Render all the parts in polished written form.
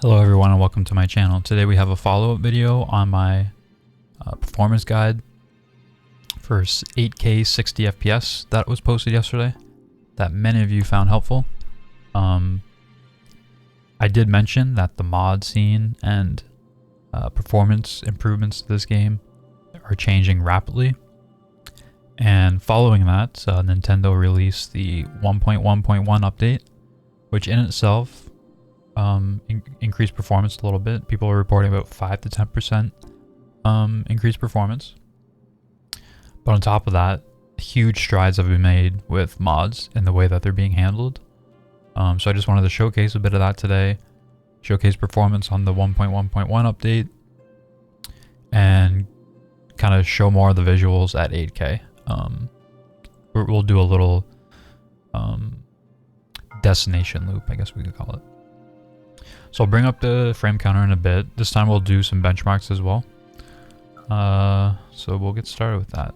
Hello everyone and welcome to my channel. Today we have a follow-up video on my performance guide for 8K 60 FPS that was posted yesterday that many of you found helpful. I did mention that the mod scene and performance improvements to this game are changing rapidly, and following that Nintendo released the 1.1.1 update, which in itself increased performance a little bit. People are reporting about 5 to 10% increased performance. But on top of that, huge strides have been made with mods and the way that they're being handled. So I just wanted to showcase a bit of that today, showcase performance on the 1.1.1 update, and kind of show more of the visuals at 8K. We'll do a little destination loop, I guess we could call it. So I'll bring up the frame counter in a bit. This time we'll do some benchmarks as well. So we'll get started with that.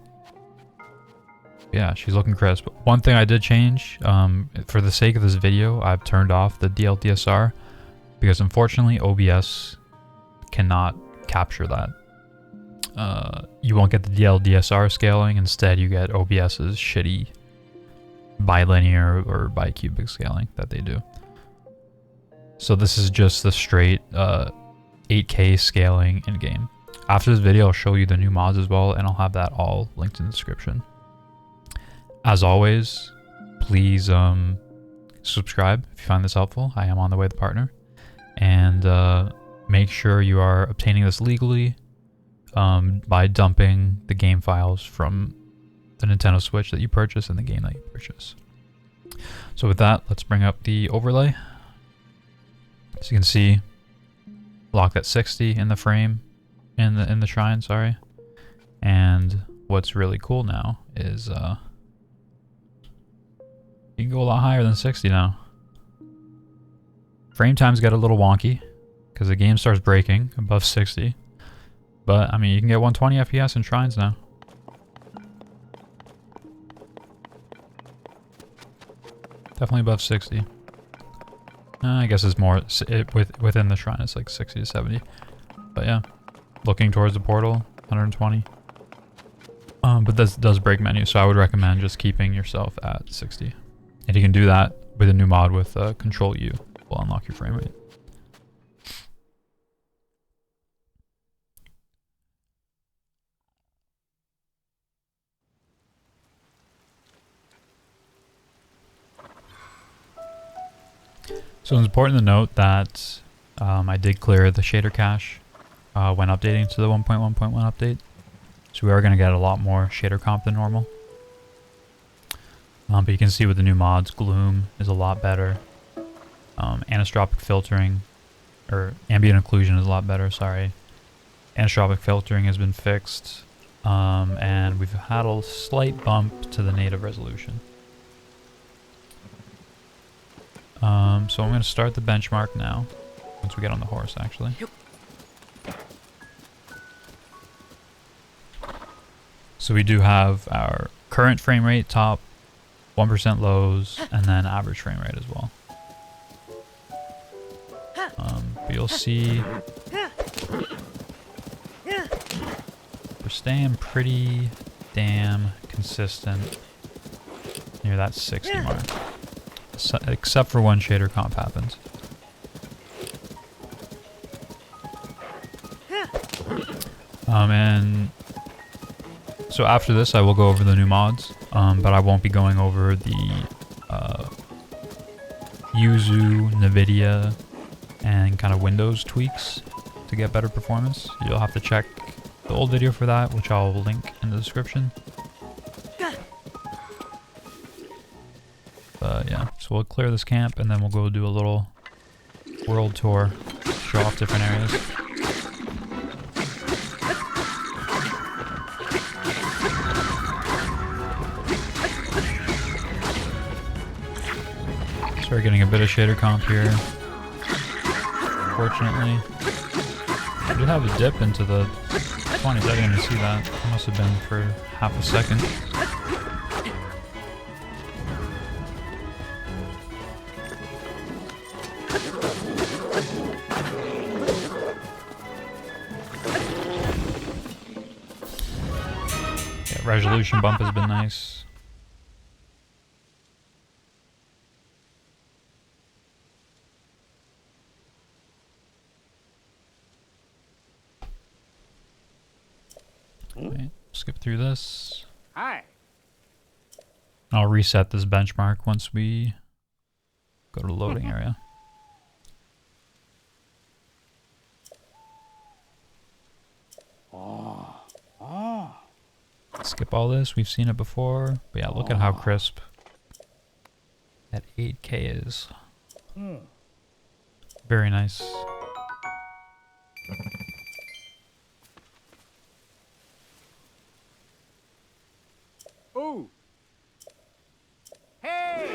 Yeah, she's looking crisp. One thing I did change, for the sake of this video, I've turned off the DLDSR because unfortunately OBS cannot capture that. You won't get the DLDSR scaling. Instead, you get OBS's shitty bilinear or bicubic scaling that they do. So this is just the straight 8K scaling in-game. After this video, I'll show you the new mods as well, and I'll have that all linked in the description. As always, please subscribe if you find this helpful. I am on the way to partner. And make sure you are obtaining this legally by dumping the game files from the Nintendo Switch that you purchase and the game that you purchase. So with that, let's bring up the overlay. As you can see, locked at 60 in the frame, in the shrine, sorry. And what's really cool now is you can go a lot higher than 60 now. Frame times get a little wonky because the game starts breaking above 60. But I mean, you can get 120 FPS in shrines now. Definitely above 60. I guess it's more within the shrine. It's like 60 to 70. But yeah, looking towards the portal, 120. But this does break menu, so I would recommend just keeping yourself at 60. And you can do that with a new mod with Control U. Will unlock your frame rate. So it's important to note that I did clear the shader cache when updating to the 1.1.1 update. So we are going to get a lot more shader comp than normal. But you can see with the new mods, gloom is a lot better. Anisotropic filtering, or ambient occlusion is a lot better, sorry. Anisotropic filtering has been fixed. And we've had a slight bump to the native resolution. So I'm going to start the benchmark now, once we get on the horse actually. So we do have our current frame rate top, 1% lows, and then average frame rate as well. But you'll see we're staying pretty damn consistent near that 60 mark. Except for when shader comp happens. And so after this I will go over the new mods, but I won't be going over the Yuzu, NVIDIA, and kind of Windows tweaks to get better performance. You'll have to check the old video for that, which I'll link in the description. Yeah, so we'll clear this camp and then we'll go do a little world tour, show off different areas. So we're getting a bit of shader comp here. Fortunately, I did have a dip into the 20s. I didn't even see that. It must have been for half a second. Resolution bump has been nice. Wait, skip through this. Hi. I'll reset this benchmark once we go to the loading area. Skip all this, we've seen it before. But yeah, look at how crisp that 8K is. Very nice. Ooh. Hey.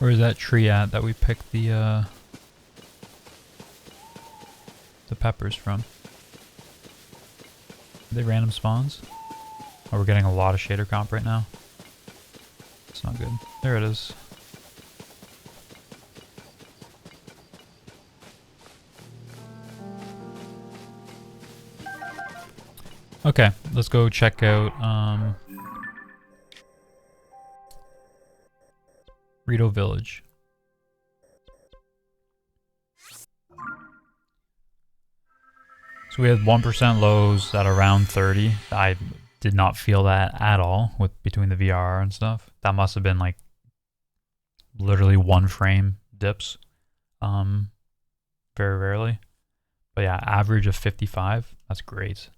Where's that tree at that we picked the peppers from? Are they random spawns? Oh, we're getting a lot of shader comp right now. It's not good. There it is. Okay, let's go check out Rito Village. So we had 1% lows at around 30. I did not feel that at all with between the VRR and stuff. That must have been like literally 1 frame dips. Very rarely. But yeah, average of 55. That's great.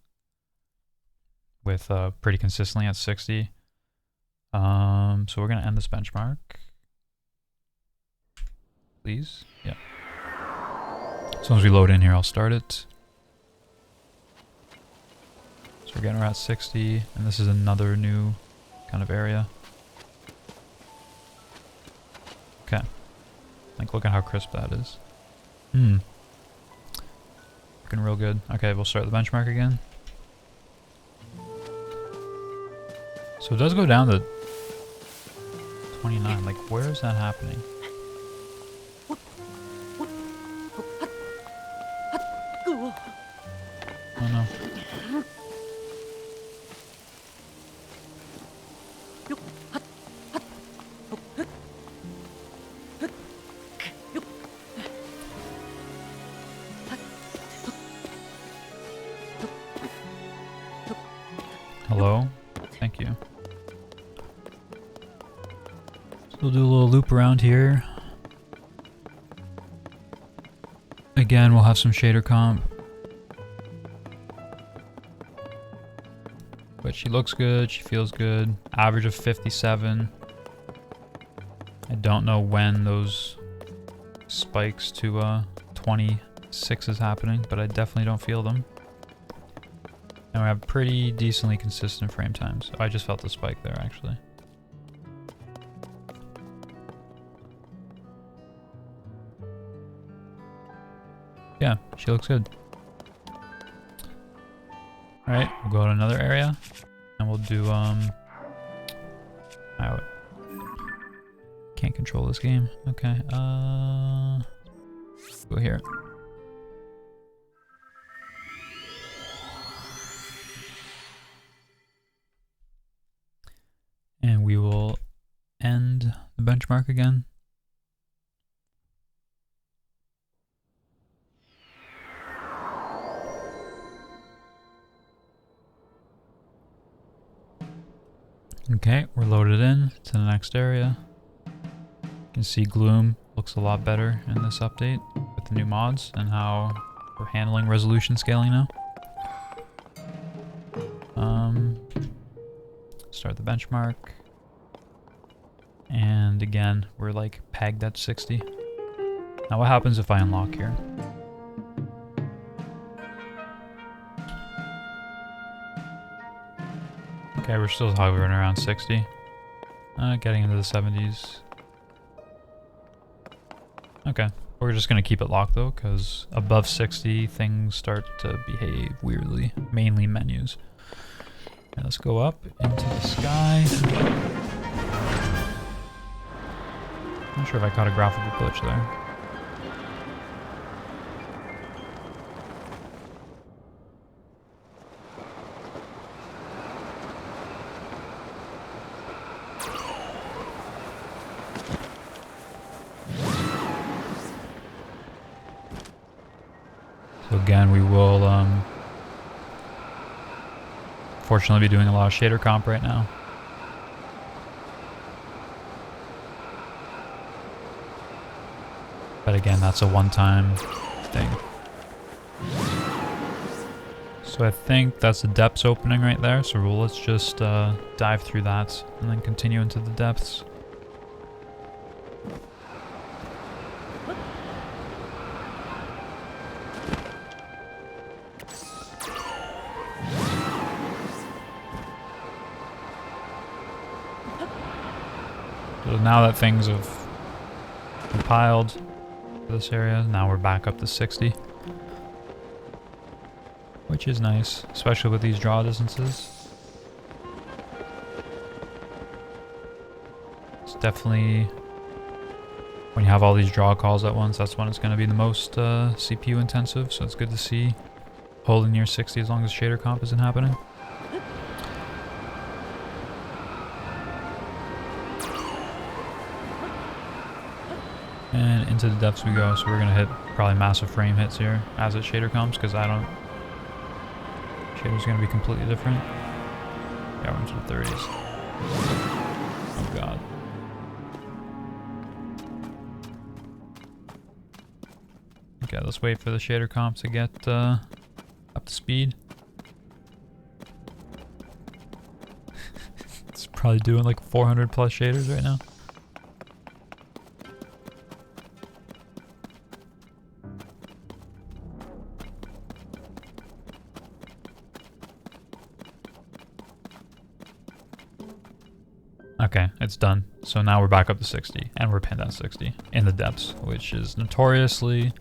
With pretty consistently at 60. So we're gonna end this benchmark. Please. Yeah. As soon as we load in here, I'll start it. So we're getting around 60, and this is another new kind of area. Okay. Like, look at how crisp that is. Looking real good. Okay, we'll start the benchmark again. So it does go down to 29. Like, where is that happening? Oh no. Hello? Thank you. So we'll do a little loop around here. Again, we'll have some shader comp. But she looks good, she feels good. Average of 57. I don't know when those spikes to 26 is happening, but I definitely don't feel them. And we have pretty decently consistent frame times. I just felt the spike there, actually. Yeah, she looks good. Alright, we'll go to another area. And we'll do, can't control this game. Okay, go here. And we will end the benchmark again. Okay, we're loaded in to the next area. You can see Gloom looks a lot better in this update with the new mods and how we're handling resolution scaling now. Start the benchmark. And again, we're like pegged at 60. Now what happens if I unlock here? Okay, we're still hovering around 60. Getting into the 70s. Okay, we're just gonna keep it locked though, because above 60 things start to behave weirdly, mainly menus. And let's go up into the sky. Not sure if I caught a graphical glitch there. So again, we will fortunately be doing a lot of shader comp right now. But again, that's a one-time thing. So I think that's the depths opening right there. So let's just dive through that and then continue into the depths. So now that things have compiled for this area, now we're back up to 60. Which is nice, especially with these draw distances. It's definitely, when you have all these draw calls at once, that's when it's going to be the most CPU intensive, so it's good to see holding near 60 as long as shader comp isn't happening. And into the depths we go, so we're gonna hit probably massive frame hits here as it shader comps, because shader's gonna be completely different. Yeah, we're into the 30s. Oh god. Okay, let's wait for the shader comp to get up to speed. It's probably doing like 400 plus shaders right now. Okay, it's done. So now we're back up to 60, and we're pinned at 60 in the depths, which is notoriously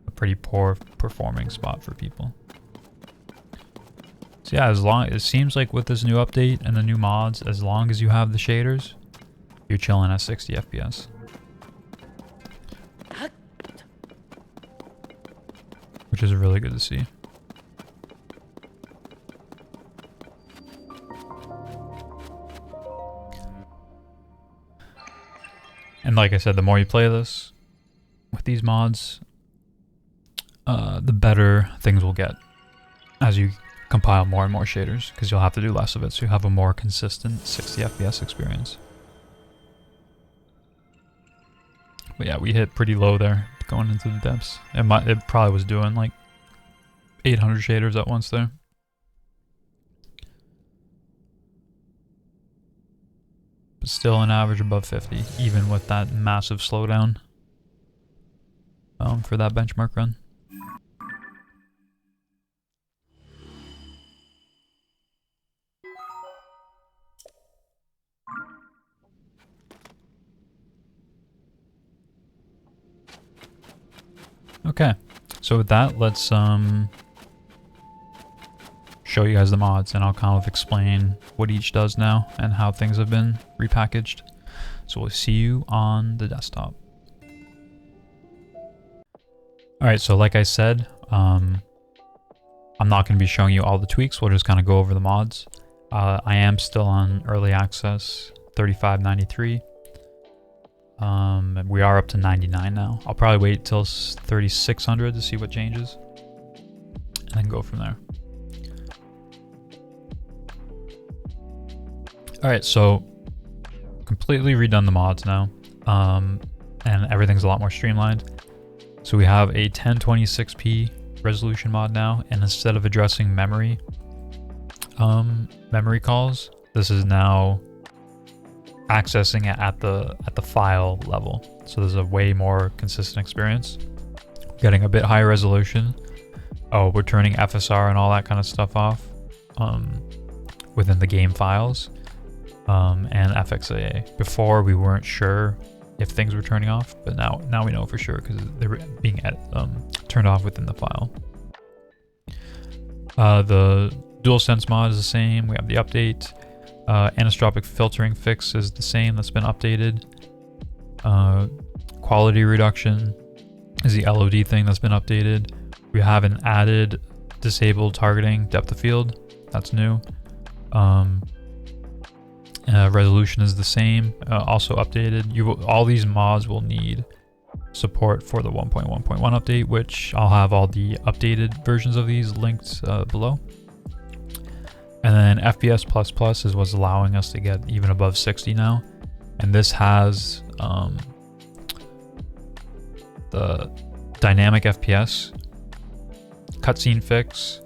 a pretty poor performing spot for people. So yeah, it seems like with this new update and the new mods, as long as you have the shaders, you're chilling at 60 FPS. Which is really good to see. And like I said, the more you play this with these mods, the better things will get as you compile more and more shaders, because you'll have to do less of it, so you have a more consistent 60 FPS experience. But yeah, we hit pretty low there going into the depths. It probably was doing like 800 shaders at once there. But still an average above 50, even with that massive slowdown for that benchmark run. Okay, so with that, let's show you guys the mods, and I'll kind of explain what each does now and how things have been repackaged. So we'll see you on the desktop. Alright, so like I said, I'm not going to be showing you all the tweaks, we'll just kind of go over the mods. I am still on early access 3593. We are up to 99 now. I'll probably wait till 3600 to see what changes, and then go from there. Alright, so completely redone the mods now, and everything's a lot more streamlined. So we have a 1026p resolution mod now, and instead of addressing memory calls, this is now accessing it at the file level. So there's a way more consistent experience. Getting a bit higher resolution. Oh, we're turning FSR and all that kind of stuff off within the game files, and FXAA. Before we weren't sure if things were turning off, but now we know for sure because they were being turned off within the file. The DualSense mod is the same. We have the update. Anisotropic filtering fix is the same. That's been updated. Quality reduction is the LOD thing that's been updated. We have an added disabled targeting depth of field. That's new. Resolution is the same, also updated. All these mods will need support for the 1.1.1 update, which I'll have all the updated versions of these linked below. And then FPS++ is what's allowing us to get even above 60 now. And this has the dynamic FPS, cutscene fix,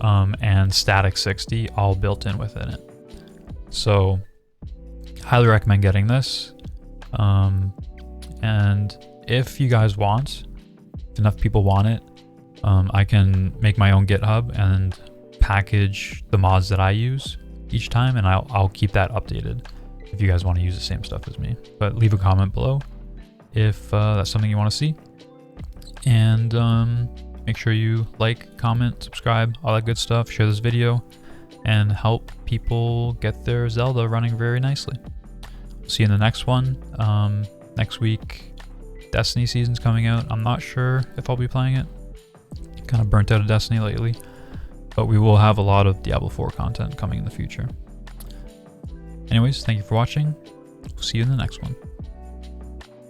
and static 60 all built in within it. So highly recommend getting this. And if you guys want, if enough people want it, I can make my own GitHub and package the mods that I use each time, and I'll keep that updated if you guys want to use the same stuff as me. But leave a comment below if that's something you want to see. And make sure you like, comment, subscribe, all that good stuff. Share this video and help people get their Zelda running very nicely. See you in the next one. Next week, Destiny season's coming out. I'm not sure if I'll be playing it. Kind of burnt out of Destiny lately. But we will have a lot of Diablo 4 content coming in the future. Anyways, thank you for watching. See you in the next one.